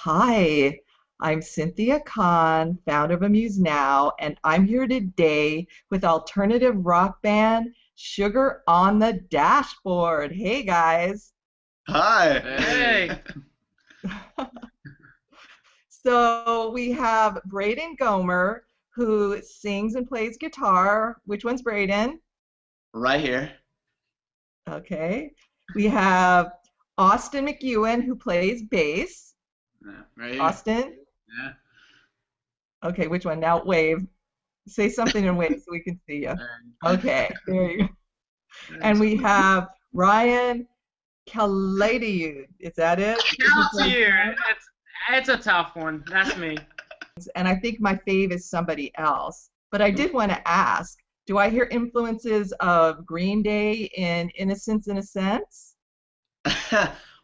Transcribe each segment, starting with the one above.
Hi, I'm Cynthia Kahn, founder of Amused Now, and I'm here today with alternative rock band Sugar on the Dashboard. Hey guys. Hi. Hey, So we have Braden Gomer who sings and plays guitar. Which one's Braden? Right here. Okay. We have Austin McEwen who plays bass. yeah, right here. Austin? Yeah. Okay, which one? Now wave. Say something and wave so we can see you. Okay, there you go. And we have Ryan Kaladiou. Is that it? Shout out to you. It's a tough one. That's me. And I think my fave is somebody else. But I did want to ask, do I hear influences of Green Day in Innocence in a Sense?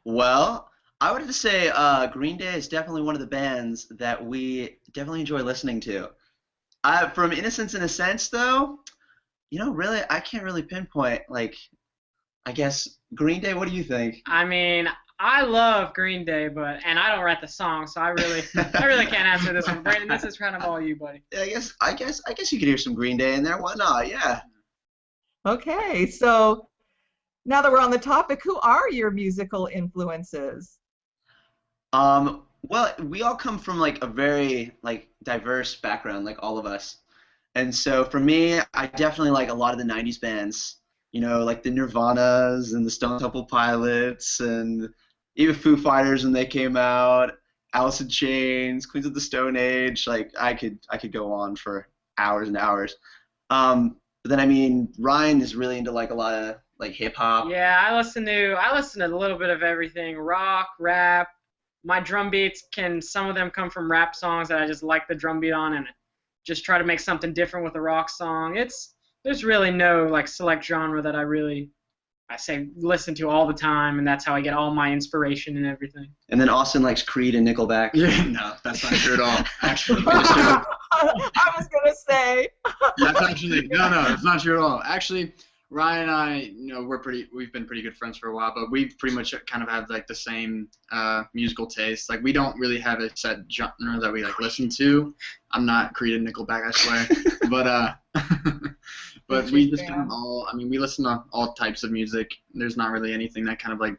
Well, I would have to say Green Day is definitely one of the bands that we definitely enjoy listening to. From Innocence in a Sense, though, really, I can't really pinpoint. I guess Green Day. What do you think? I mean, I love Green Day, and I don't write the song, so I really can't answer this one. Brandon, this is kind of all you, buddy. Yeah, I guess you could hear some Green Day in there. Why not? Yeah. Okay, so now that we're on the topic, who are your musical influences? Well, we all come from a very diverse background, like all of us. And so for me, I definitely like a lot of the 90s bands, like the Nirvanas and the Stone Temple Pilots and even Foo Fighters when they came out, Alice in Chains, Queens of the Stone Age. I could go on for hours and hours. But then I mean, Ryan is really into a lot of hip hop. Yeah, I listen to a little bit of everything: rock, rap. My drum beats some of them come from rap songs that I just like the drum beat on, and just try to make something different with a rock song. There's really no select genre that I say listen to all the time, and that's how I get all my inspiration and everything. And then Austin likes Creed and Nickelback. Yeah, no, that's not true at all. Actually, I was gonna say. that's actually no, it's not true at all. Actually, Ryan and I, we've been pretty good friends for a while, but we've pretty much kind of have the same musical taste. We don't really have a set genre that we listen to. I'm not Creed and Nickelback, I swear, but but we just kind of all. I mean, we listen to all types of music. There's not really anything that kind of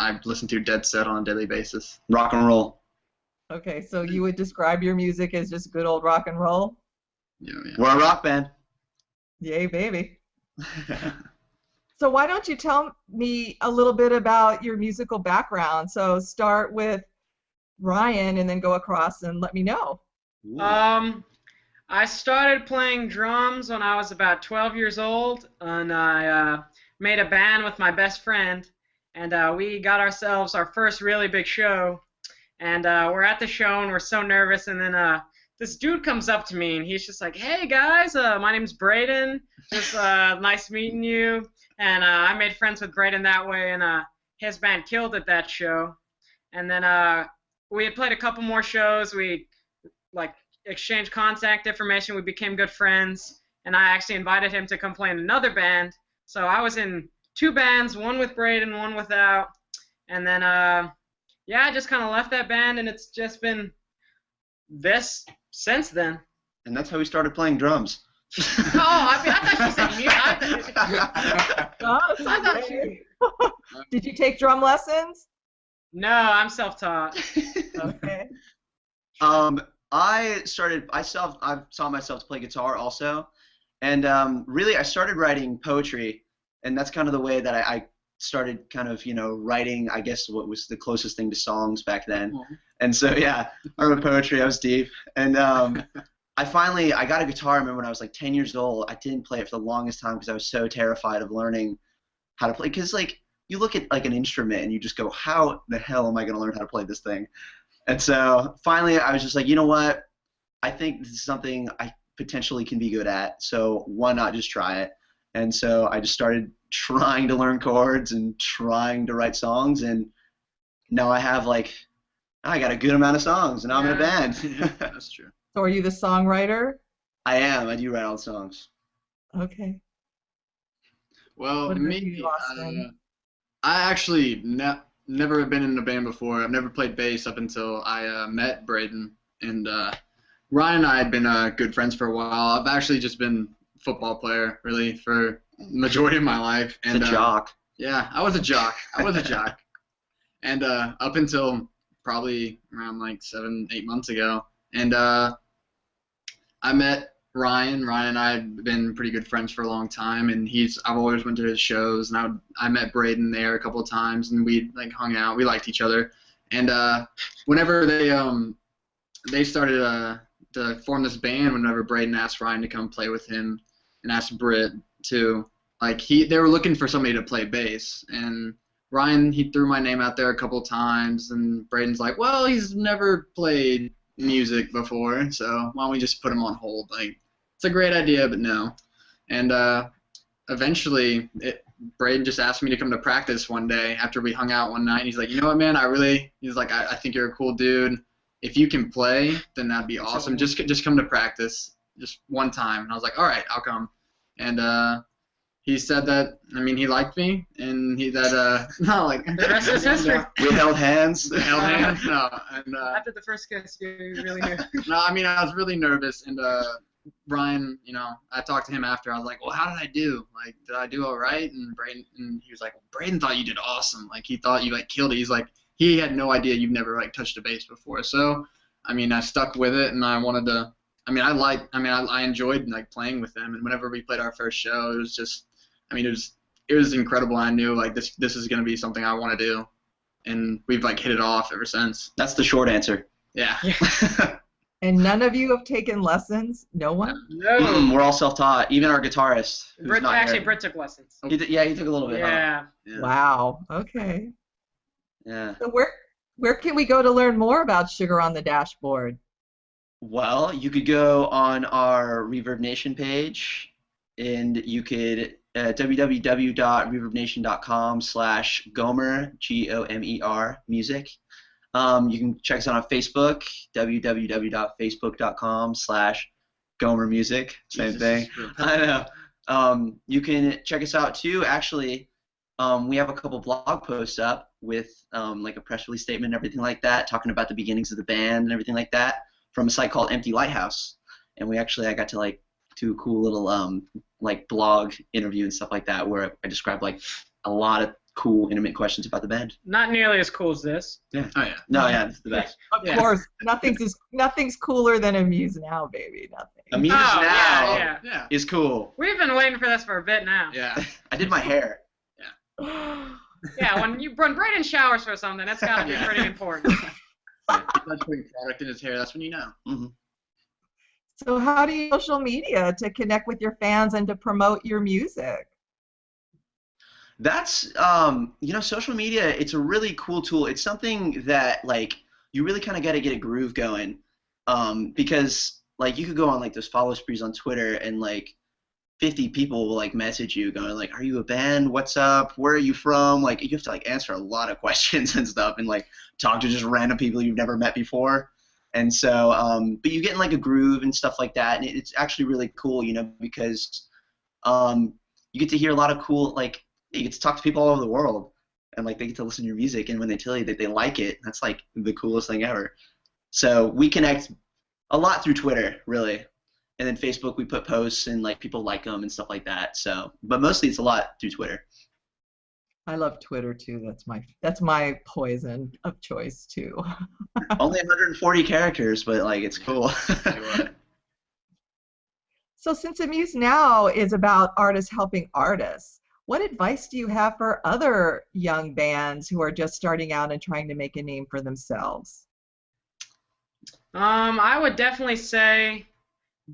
I listen to dead set on a daily basis. Rock and roll. Okay, so you would describe your music as just good old rock and roll? Yeah. We're a rock band. Yay, baby. So why don't you tell me a little bit about your musical background? So start with Ryan and then go across and let me know. I started playing drums when I was about 12 years old, and I made a band with my best friend, and we got ourselves our first really big show, and we're at the show and we're so nervous, and then this dude comes up to me and he's just like, "Hey guys, my name's Braden. Just nice meeting you." And I made friends with Braden that way, and his band killed at that show. And then we had played a couple more shows. We exchanged contact information. We became good friends, and I actually invited him to come play in another band. So I was in two bands, one with Braden, one without. And then yeah, I just kind of left that band, and it's just been this since then. And that's how we started playing drums. Oh, I thought you said you. I thought you. Did you take drum lessons? No, I'm self-taught. Okay. I saw myself to play guitar also, and really I started writing poetry, and that's kind of the way that I started kind of writing, I guess, what was the closest thing to songs back then. And so yeah, I wrote poetry. I was deep, and I got a guitar. I remember when I was 10 years old. I didn't play it for the longest time because I was so terrified of learning how to play. Because you look at an instrument and you just go, how the hell am I going to learn how to play this thing? And so finally I was just like, you know what? I think this is something I potentially can be good at. So why not just try it? And so I just started trying to learn chords and trying to write songs, and now I have I got a good amount of songs, and now I'm in a band. That's true. So are you the songwriter? I am. I do write all the songs. Okay. Well, What about me, you, Austin? I actually never been in a band before. I've never played bass up until I met Braden. And Ryan and I had been good friends for a while. I've actually just been a football player, really, for the majority of my life. And The jock. Yeah, I was a jock. And up until probably around like 7-8 months ago. And I met Ryan. Ryan and I had been pretty good friends for a long time, and I've always went to his shows, and I met Braden there a couple of times, and we like hung out. We liked each other. And whenever they started to form this band, whenever Braden asked Ryan to come play with him and asked Britt to, like, they were looking for somebody to play bass, and Ryan, he threw my name out there a couple times, and Braden's like, well, he's never played music before, so why don't we just put him on hold? Like, it's a great idea, but no. And eventually, Braden just asked me to come to practice one day after we hung out one night. He's like, you know what, man, he's like, I think you're a cool dude. If you can play, then that'd be awesome. Just come to practice, just one time. And I was like, all right, I'll come. And he said that, I mean, he liked me, and no, like. The rest is history. We held hands. No. And, After the first kiss, you really knew. no, I mean, I was really nervous, and Brian, I talked to him after. I was like, well, how did I do? Like, did I do all right? And he was like, well, Braden thought you did awesome. Like, he thought you, like, killed it. He's like, he had no idea you've never, like, touched a bass before. So, I mean, I stuck with it, and I wanted to, I enjoyed, like, playing with them. And whenever we played our first show, it was just, it was incredible. I knew, like, this is going to be something I want to do. And we've, like, hit it off ever since. That's the short answer. Yeah. And none of you have taken lessons? No one? No. We're all self-taught. Even our guitarist. Britt took lessons. He took a little bit. Yeah. Yeah. Wow. Okay. Yeah. So where can we go to learn more about Sugar on the Dashboard? Well, you could go on our Reverb Nation page, and you could www.reverbnation.com/Gomer, Gomer music. You can check us out on Facebook, www.facebook.com/Gomer music. Same thing. I know. You can check us out too. Actually, we have a couple blog posts up with like a press release statement and everything like that, talking about the beginnings of the band and everything like that, from a site called Empty Lighthouse. And I got to like do a cool little like blog interview and stuff like that, where I described like a lot of cool, intimate questions about the band. Not nearly as cool as this. Yeah. Oh, yeah. No, yeah, it's the best. Of course, nothing's cooler than Amuse Now, baby. Nothing. Amuse Now Yeah. is cool. We've been waiting for this for a bit now. Yeah. I did my hair. Yeah, when Braden showers for something, that's got to be pretty important. That's putting product in his hair. That's when you know. Mm-hmm. So how do you use social media to connect with your fans and to promote your music? That's social media, it's a really cool tool. It's something that like you really kind of got to get a groove going, because like you could go on like those follow sprees on Twitter, and like 50 people will like message you going like, are you a band? What's up? Where are you from? Like, you have to like answer a lot of questions and stuff, and like talk to just random people you've never met before. And so but you get in like a groove and stuff like that, and it's actually really cool, because you get to hear a lot of cool, like, you get to talk to people all over the world, and like they get to listen to your music, and when they tell you that they like it, that's like the coolest thing ever. So we connect a lot through Twitter, really, and then Facebook we put posts and like people like them and stuff like that. So, but mostly it's a lot through Twitter. I love Twitter too. That's my poison of choice too. Only 140 characters, but like it's cool. So since Amuse Now is about artists helping artists, what advice do you have for other young bands who are just starting out and trying to make a name for themselves? I would definitely say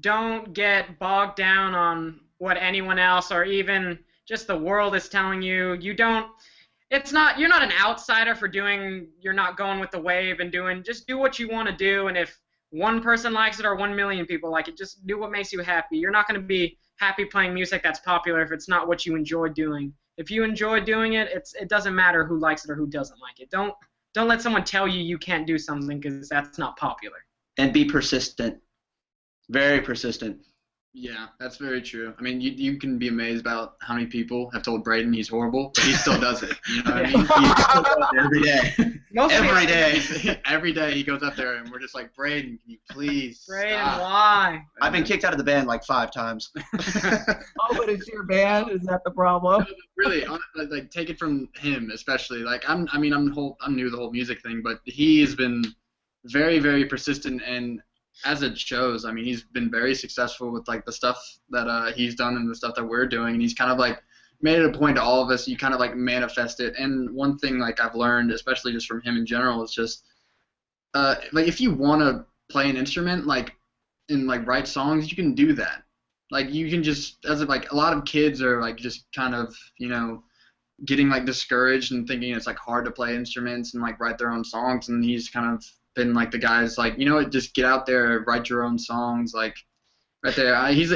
don't get bogged down on what anyone else or even just the world is telling you. You're not an outsider for you're not going with the wave and just do what you want to do, and if one person likes it or 1 million people like it, just do what makes you happy. You're not going to be happy playing music that's popular if it's not what you enjoy doing. If you enjoy doing it, it doesn't matter who likes it or who doesn't like it. Don't let someone tell you can't do something because that's not popular. And be persistent. Very persistent. Yeah, that's very true. I mean, you can be amazed about how many people have told Braden he's horrible, but he still does it. You know what I mean? He still does it every day. Most Every people- day. Every day he goes up there and we're just like, Braden, can you please Braden, stop? why? I've been kicked out of the band like 5 times. Oh, but it's your band? Is that the problem? Really, like take it from him especially. Like I'm new to the whole music thing, but he's been very, very persistent, and as it shows, I mean, he's been very successful with like the stuff that he's done and the stuff that we're doing, and he's kind of like made it a point to all of us. You kind of like manifest it, and one thing like I've learned, especially just from him in general, is just like if you want to play an instrument, like and like write songs, you can do that. Like you can just, as if like a lot of kids are like just kind of, you know, getting like discouraged and thinking it's like hard to play instruments and like write their own songs, and he's kind of been like the guy's like, you know what, just get out there, write your own songs, like right there. He's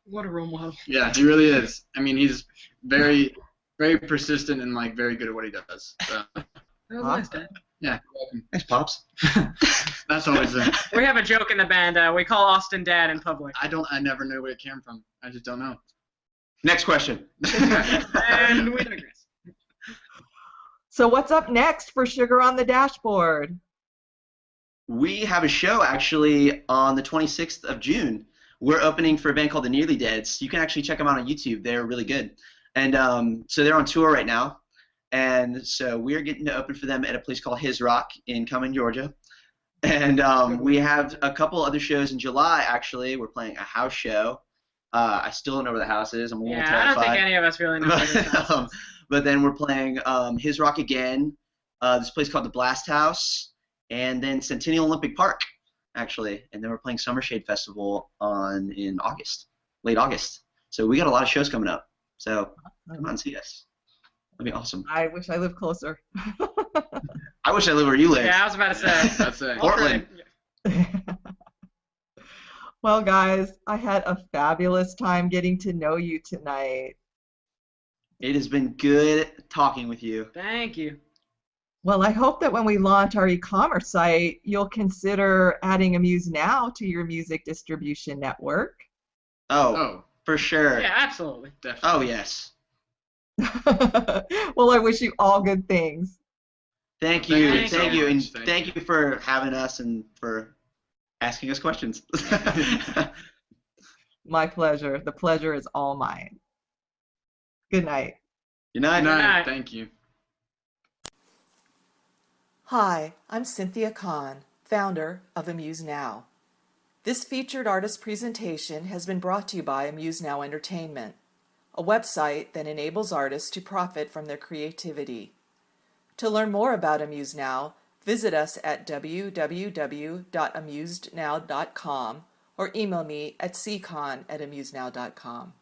What a role model. yeah, he really is. I mean, he's very, very persistent and like very good at what he does. So, That was nice, Dad. yeah, you're welcome. Thanks, Pops. That's always it. We have a joke in the band. We call Austin Dad in public. I never knew where it came from. I just don't know. Next question. And we digress. So what's up next for Sugar on the Dashboard? We have a show actually on the 26th of June. We're opening for a band called the Nearly Deads. You can actually check them out on YouTube. They're really good. And so they're on tour right now. And so we're getting to open for them at a place called His Rock in Cumming, Georgia. And we have a couple other shows in July, actually. We're playing a house show. I still don't know where the house is. I'm a little Yeah, I terrified. don't think any of us really know what this house is. But then we're playing His Rock again, this place called the Blast House, and then Centennial Olympic Park, actually. And then we're playing Summer Shade Festival in August, late August. So we got a lot of shows coming up. So come on and see us. That'd be awesome. I wish I lived closer. I wish I lived where you live. Yeah, I was about to say. That's it. Portland. Well, guys, I had a fabulous time getting to know you tonight. It has been good talking with you. Thank you. Well, I hope that when we launch our e-commerce site, you'll consider adding Amused Now to your music distribution network. Oh, for sure. Yeah, absolutely. Definitely. Oh, yes. Well, I wish you all good things. Thank you. Thanks so Thank you. And much. thank you for having us and for asking us questions. My pleasure. The pleasure is all mine. Good night. Good night. Good night. night. Thank you. Hi, I'm Cynthia Kahn, founder of Amused Now. This featured artist presentation has been brought to you by Amused Now Entertainment, a website that enables artists to profit from their creativity. To learn more about Amused Now, visit us at www.amusednow.com or email me at ckahn@amusednow.com.